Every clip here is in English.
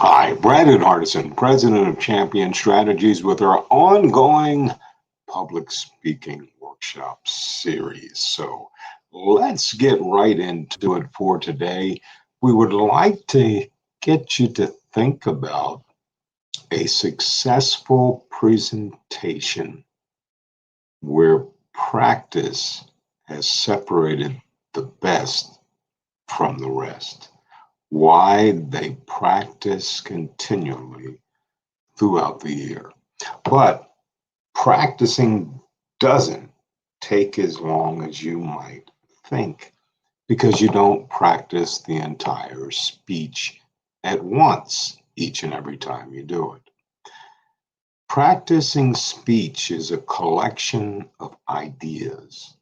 Hi, Brandon Hardison, President of Champion Strategies, with our ongoing public speaking workshop series. So let's get right into it for today. We would like to get you to think about a successful presentation where practice has separated the best from the rest. Why they practice continually throughout the year. But practicing doesn't take as long as you might think because you don't practice the entire speech at once each and every time you do it. Practicing speech is a collection of ideas.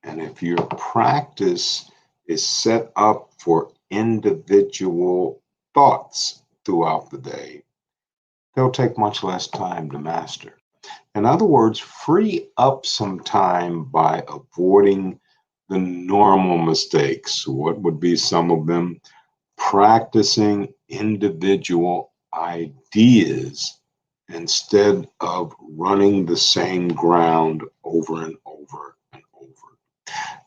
And if your practice is set up for individual thoughts throughout the day, they'll take much less time to master. In other words, free up some time by avoiding the normal mistakes. What would be some of them? Practicing individual ideas instead of running the same ground over and over and over.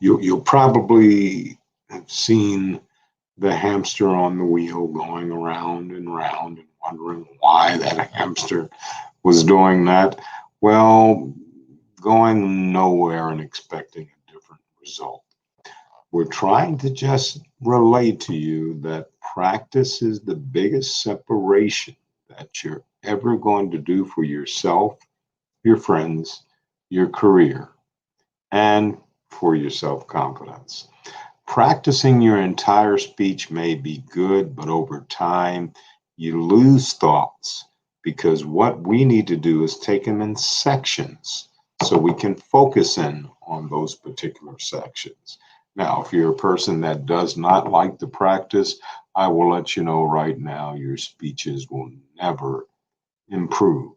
You'll probably have seen the hamster on the wheel going around and round and wondering why that hamster was doing that. Well, going nowhere and expecting a different result. We're trying to just relate to you that practice is the biggest separation that you're ever going to do for yourself, your friends, your career, and for your self confidence. Practicing your entire speech may be good, but over time, you lose thoughts because what we need to do is take them in sections so we can focus in on those particular sections. Now, if you're a person that does not like to practice, I will let you know right now your speeches will never improve.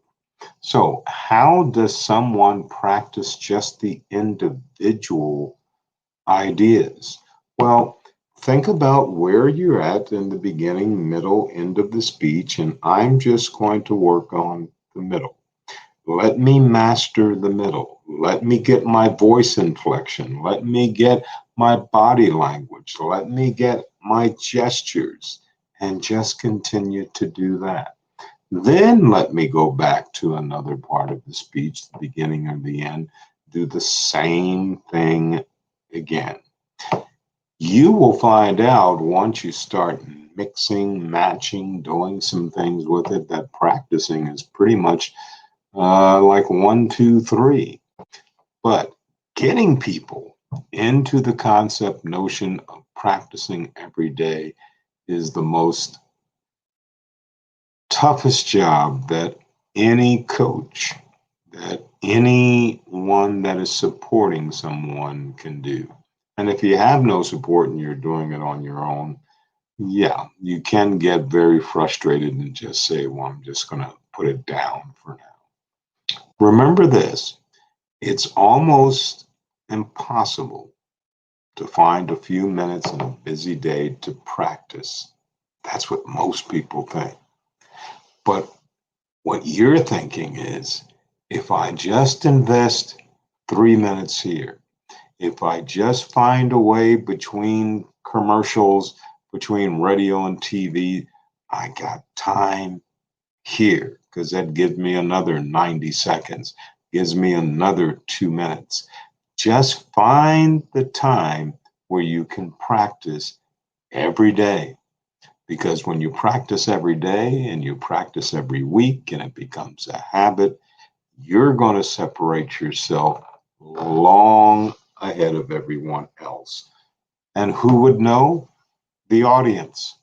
So, how does someone practice just the individual ideas? Well, think about where you're at in the beginning, middle, end of the speech, and I'm just going to work on the middle. Let me master the middle. Let me get my voice inflection. Let me get my body language. Let me get my gestures and just continue to do that. Then let me go back to another part of the speech, the beginning or the end, do the same thing again. You will find out once you start mixing, matching, doing some things with it that practicing is pretty much like one, two, three. But getting people into the concept notion of practicing every day is the most toughest job that any coach, that anyone that is supporting someone can do. And if you have no support and you're doing it on your own, yeah, you can get very frustrated and just say, well, I'm just going to put it down for now. Remember this, it's almost impossible to find a few minutes in a busy day to practice. That's what most people think. But what you're thinking is, if I just invest 3 minutes here, if I just find a way between commercials, between radio and TV, I got time here because that gives me another 90 seconds, gives me another 2 minutes. Just find the time where you can practice every day. Because when you practice every day and you practice every week and it becomes a habit, you're going to separate yourself long ahead of everyone else. And who would know? The audience.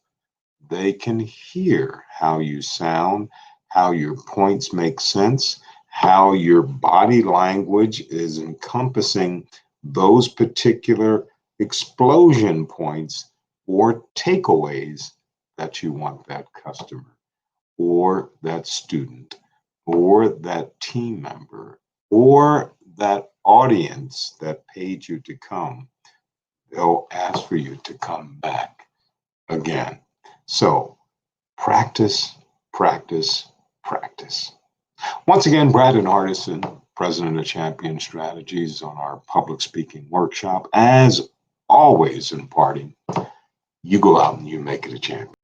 They can hear how you sound, how your points make sense, how your body language is encompassing those particular explosion points or takeaways that you want that customer or that student or that team member or that audience that paid you to come. They'll ask for you to come back again. So Practice, practice, practice. Once again, Brandon Hardison, president of Champion Strategies, on our public speaking workshop. As always, in parting, you go out and you make it a champion.